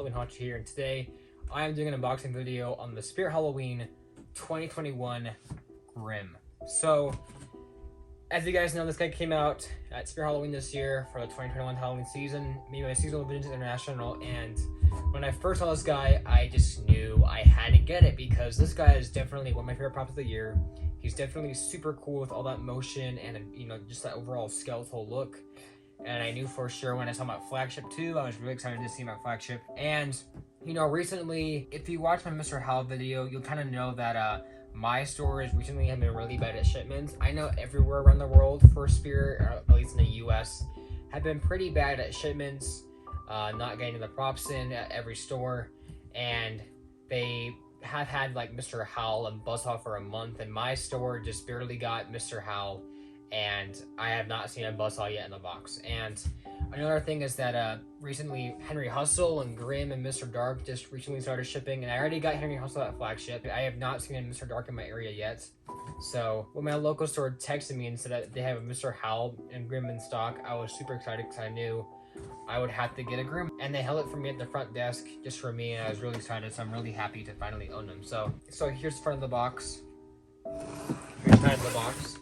Halloween Hunter here, and today I am doing an unboxing video on the Spirit Halloween 2021 Grimm. So, as you guys know, this guy came out at Spirit Halloween this year for the 2021 Halloween season, maybe my seasonal Vintage International, and when I first saw this guy, I just knew I had to get it because this guy is definitely one of my favorite props of the year. He's definitely super cool with all that motion and, just that overall skeletal look. And I knew for sure when I saw him at Flagship too, I was really excited to see him at Flagship. And, recently, if you watch my Mr. Hal video, you'll kind of know that my stores recently have been really bad at shipments. I know everywhere around the world for Spirit, or at least in the US, have been pretty bad at shipments, not getting the props in at every store. And they have had like Mr. Hal and Buzzsaw for a month, and my store just barely got Mr. Hal, and I have not seen a Buzzsaw yet in the box. And another thing is that recently Henry Hustle and Grimm and Mr. Dark just recently started shipping, and I already got Henry Hustle at Flagship. I have not seen a Mr. Dark in my area yet. So when my local store texted me and said that they have a Mr. Hal and Grimm in stock, I was super excited because I knew I would have to get a Grimm, and they held it for me at the front desk just for me, and I was really excited, so I'm really happy to finally own them. So here's the front of the box, here's the side of the box,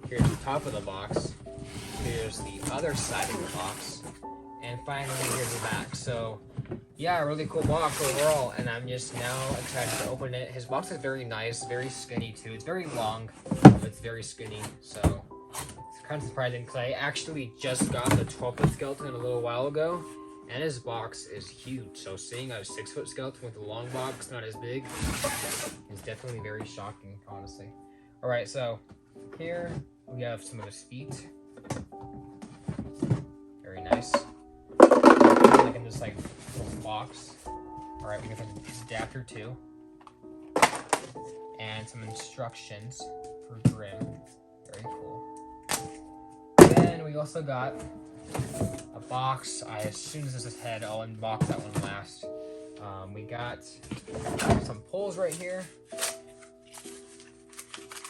here's the top of the box, here's the other side of the box, and finally here's the back. So yeah, a really cool box overall, and I'm just now excited to open it. His box is very nice, very skinny too. It's very long, but it's very skinny, so it's kind of surprising because I actually just got the 12-foot skeleton a little while ago, and his box is huge. So seeing a 6-foot skeleton with a long box, not as big, is definitely very shocking, honestly. All right, so here we have some of his feet. Very nice. Like in this box. All right, we got his adapter too, and some instructions for Grimm. Very cool. Then we also got a box. As soon as this is head, I'll unbox that one last. We got some poles right here.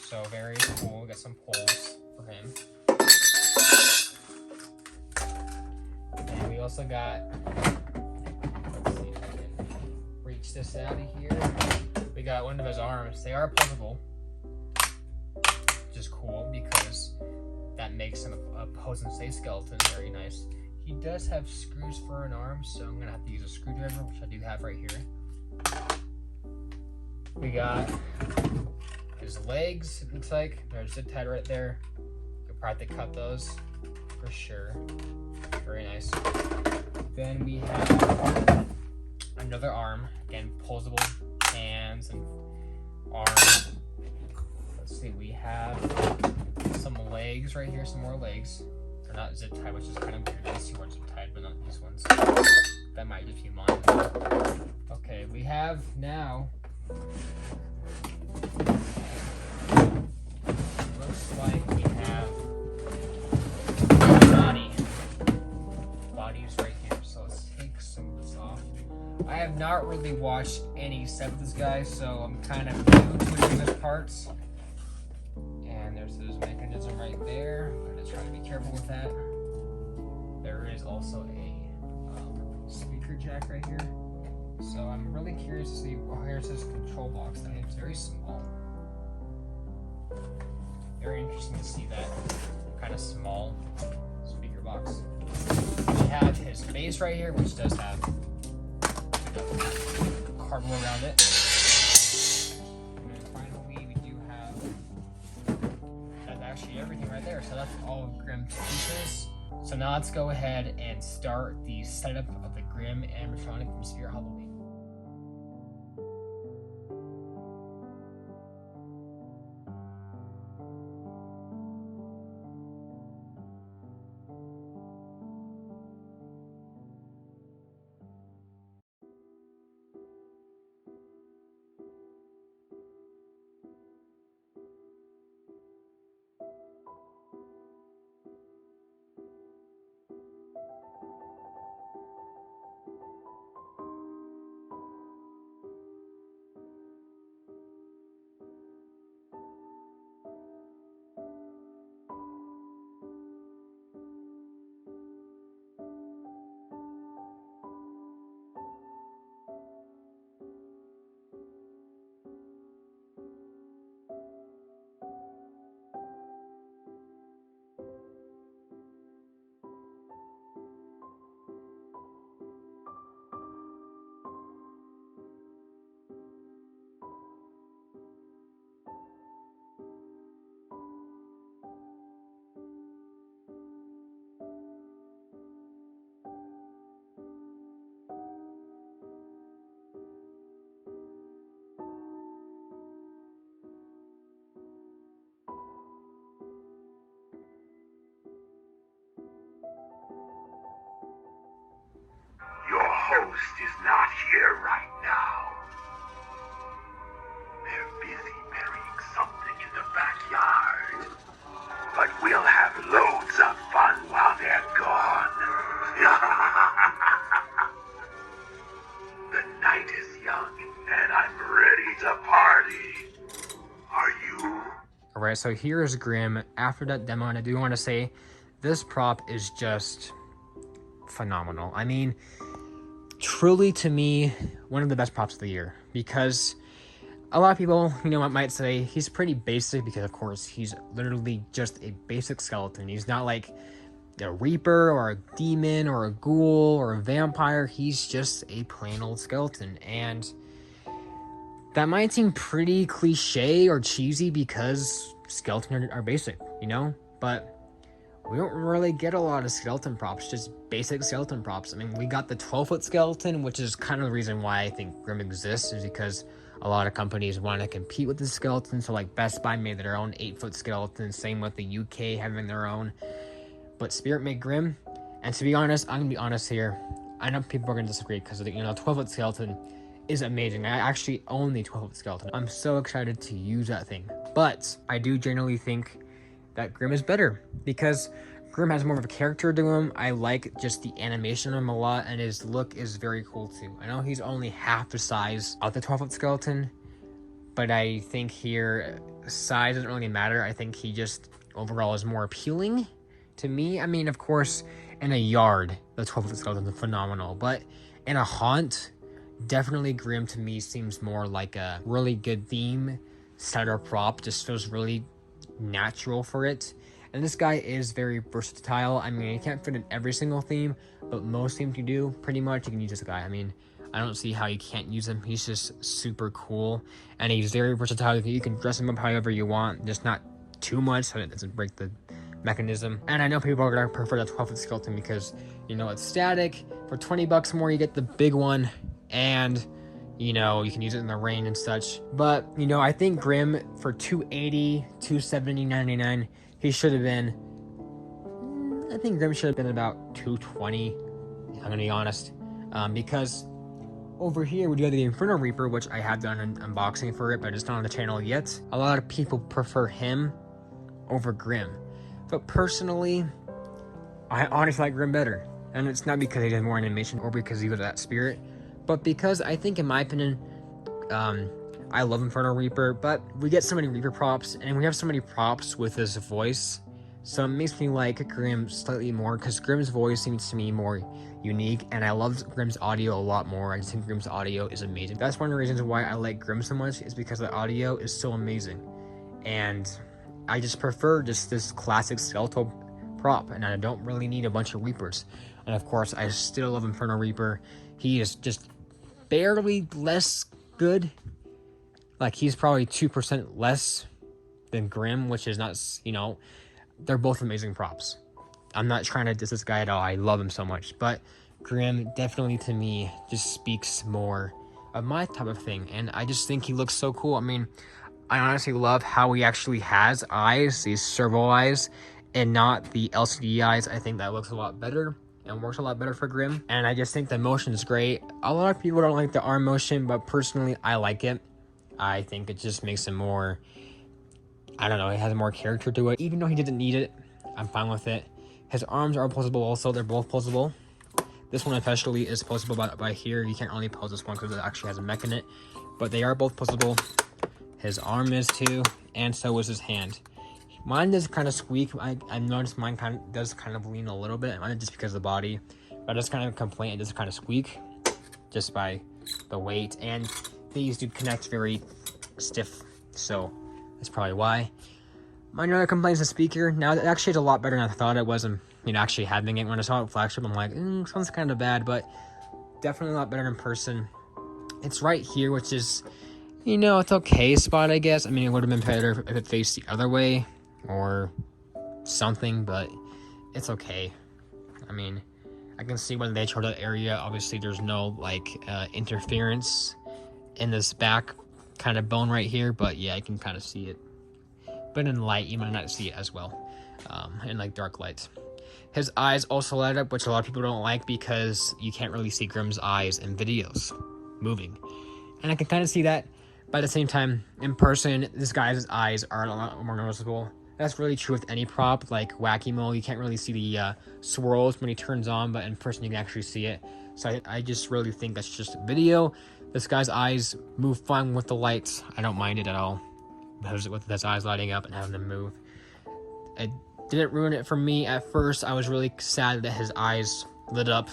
So very cool. We got some poles for him. And we also got, let's see if I can reach this out of here. We got one of his arms. They are puzzleable, which is cool because that makes him a pose and stay skeleton. Very nice. He does have screws for an arm, so I'm gonna have to use a screwdriver, which I do have right here. We got his legs, it looks like. They're zip tied right there. Could probably cut those for sure. Very nice. Then we have another arm. Again, posable hands and arms. Let's see, we have some legs right here, some more legs. They're not zip tied, which is kind of weird. These two are zip tied, but not these ones. That might just be mine. Okay, we have now, looks like we have bodies right here. So let's take some of this off. I have not really watched any set with this guy, so I'm kind of new to doing this parts. And there's this mechanism right there. I'm gonna try to be careful with that. There is also a speaker jack right here. So I'm really curious to see. Oh, here's this control box. That is very small. Very interesting to see that kind of small speaker box. We have his base right here, which does have cardboard around it. And then finally, we do have, that's actually everything right there. So that's all of Grimm's pieces. So now let's go ahead and start the setup of the Grimm Animatronic from Spirit Halloween. host is not here right now. They're busy burying something in the backyard. But we'll have loads of fun while they're gone. The night is young, and I'm ready to party. Are you? Alright, so here's Grim after that demo, and I do want to say this prop is just phenomenal. I mean, truly to me, one of the best props of the year, because a lot of people, might say he's pretty basic because, of course, he's literally just a basic skeleton. He's not like a Reaper or a demon or a ghoul or a vampire. He's just a plain old skeleton. And that might seem pretty cliche or cheesy because skeletons are basic, But we don't really get a lot of skeleton props, just basic skeleton props. I mean, we got the 12-foot skeleton, which is kind of the reason why I think Grim exists, is because a lot of companies want to compete with the skeleton. So like Best Buy made their own 8-foot skeleton, same with the UK having their own. But Spirit made Grim, and to be honest, I'm gonna be honest here, I know people are gonna disagree because the 12-foot skeleton is amazing. I actually own the 12-foot skeleton. I'm so excited to use that thing. But I do generally think that Grim is better because Grim has more of a character to him. I like just the animation of him a lot, and his look is very cool too. I know he's only half the size of the 12-foot skeleton, but I think here size doesn't really matter. I think he just overall is more appealing to me. I mean, of course, in a yard, the 12-foot skeleton is phenomenal, but in a haunt, definitely Grim to me seems more like a really good theme starter prop. Just feels really natural for it. And this guy is very versatile. I mean, you can't fit in every single theme, but most themes you do, pretty much, you can use this guy. I mean, I don't see how you can't use him. He's just super cool, and he's very versatile. You can dress him up however you want, just not too much so it doesn't break the mechanism. And I know people are gonna prefer the 12-foot skeleton because, it's static. For 20 bucks more, you get the big one, and you can use it in the rain and such. But I think Grim for $280, $270, $99, he should have been, I think Grim should have been about $220, I'm gonna be honest, because over here we do have the Inferno Reaper, which I have done an unboxing for it, but it's not on the channel yet. A lot of people prefer him over Grim, but personally, I honestly like Grim better. And it's not because he has more animation or because he was that spirit, but because I think, in my opinion, I love Inferno Reaper, but we get so many Reaper props, and we have so many props with his voice, so it makes me like Grim slightly more, because Grim's voice seems to me more unique, and I love Grim's audio a lot more. I just think Grim's audio is amazing. That's one of the reasons why I like Grim so much, is because the audio is so amazing, and I just prefer just this classic skeletal prop, and I don't really need a bunch of Reapers. And of course, I still love Inferno Reaper. He is just barely less good. Like, he's probably 2% less than Grim, which is not, they're both amazing props. I'm not trying to diss this guy at all. I love him so much. But Grim definitely, to me, just speaks more of my type of thing. And I just think he looks so cool. I mean, I honestly love how he actually has eyes, these servo eyes, and not the LCD eyes. I think that looks a lot better and works a lot better for Grim. And I just think the motion is great. A lot of people don't like the arm motion, but personally, I like it. I think it just makes him more, I don't know, it has more character to it. Even though he didn't need it, I'm fine with it. His arms are posable also. They're both posable. This one especially is posable by here. You can't only pose this one because it actually has a mech in it. But they are both posable. His arm is too, and so is his hand. Mine does kind of squeak. I noticed mine does kind of lean a little bit. Mine just because of the body. But I just kind of complain, it does kind of squeak just by the weight. And these do connect very stiff, so that's probably why. My other complaint is the speaker. Now, it actually is a lot better than I thought it was. And, actually having it when I saw it flagship, I'm like, sounds kind of bad, but definitely a lot better in person. It's right here, which is, it's okay spot, I guess. I mean, it would have been better if it faced the other way or something, but it's okay. I mean, I can see when they chose that area. Obviously, there's no, interference in this back kind of bone right here, but yeah, I can kind of see it. But in light, you might not see it as well, in dark lights. His eyes also light up, which a lot of people don't like because you can't really see Grimm's eyes in videos moving. And I can kind of see that, but at the same time, in person, this guy's eyes are a lot more noticeable. That's really true with any prop, like Whack-A-Mole. You can't really see the swirls when he turns on, but in person you can actually see it. So I just really think that's just a video. This guy's eyes move fine with the lights. I don't mind it at all, with his eyes lighting up and having them move. It didn't ruin it for me at first. I was really sad that his eyes lit up,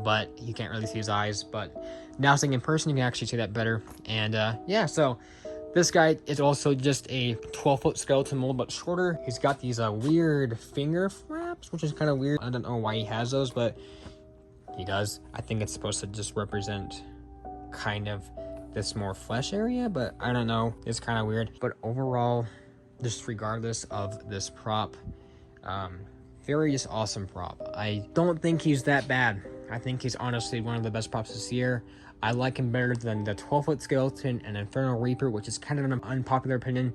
but you can't really see his eyes. But now seeing in person, you can actually see that better. And yeah, so this guy is also just a 12-foot skeleton mold, but shorter. He's got these weird finger flaps, which is kind of weird. I don't know why he has those, but he does. I think it's supposed to just represent kind of this more flesh area, but I don't know. It's kind of weird. But overall, just regardless of this prop, very just awesome prop. I don't think he's that bad. I think he's honestly one of the best props this year. I like him better than the 12-foot skeleton and Infernal Reaper, which is kind of an unpopular opinion,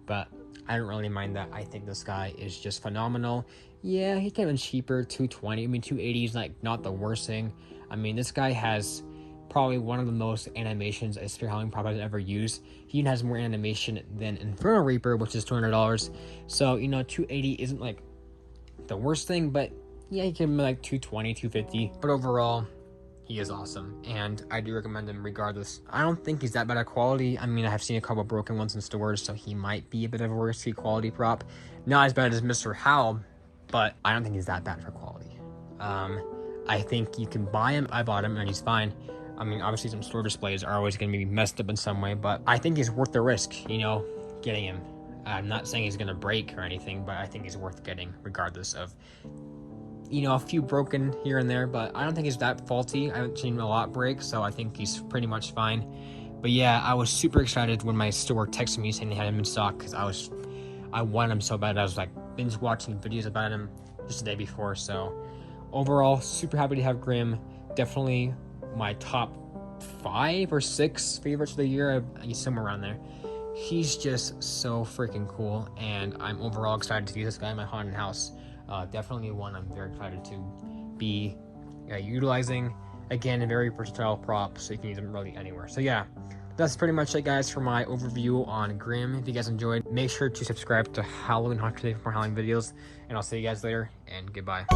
but I don't really mind that. I think this guy is just phenomenal. Yeah, he came in cheaper, $220. I mean, $280 is like not the worst thing. I mean, this guy has probably one of the most animations a Spear Halloween prop has ever used. He even has more animation than Infernal Reaper, which is $200. So, you know, $280 isn't like the worst thing, but yeah, he came in like $220, $250. But overall, he is awesome, and I do recommend him regardless. I don't think he's that bad of quality. I mean, I have seen a couple broken ones in stores, so he might be a bit of a worse quality prop. Not as bad as Mr. Howl, but I don't think he's that bad for quality. I think you can buy him. I bought him, and he's fine. I mean, obviously some store displays are always going to be messed up in some way, but I think he's worth the risk, you know, getting him. I'm not saying he's going to break or anything, but I think he's worth getting regardless of, you know, a few broken here and there, but I don't think he's that faulty. I haven't seen a lot break, so I think he's pretty much fine. But yeah, I was super excited when my store texted me saying they had him in stock, because I wanted him so bad. I was like binge watching videos about him just the day before. So overall, super happy to have Grimm. Definitely my top 5 or 6 favorites of the year. He's somewhere around there. He's just so freaking cool, and I'm overall excited to use this guy in my haunted house. Definitely one I'm very excited to be utilizing. Again, a very versatile prop, so you can use them really anywhere. So yeah, that's pretty much it, guys, for my overview on Grimm. If you guys enjoyed, make sure to subscribe to Halloween Haunted Today for more Halloween videos, and I'll see you guys later, and goodbye.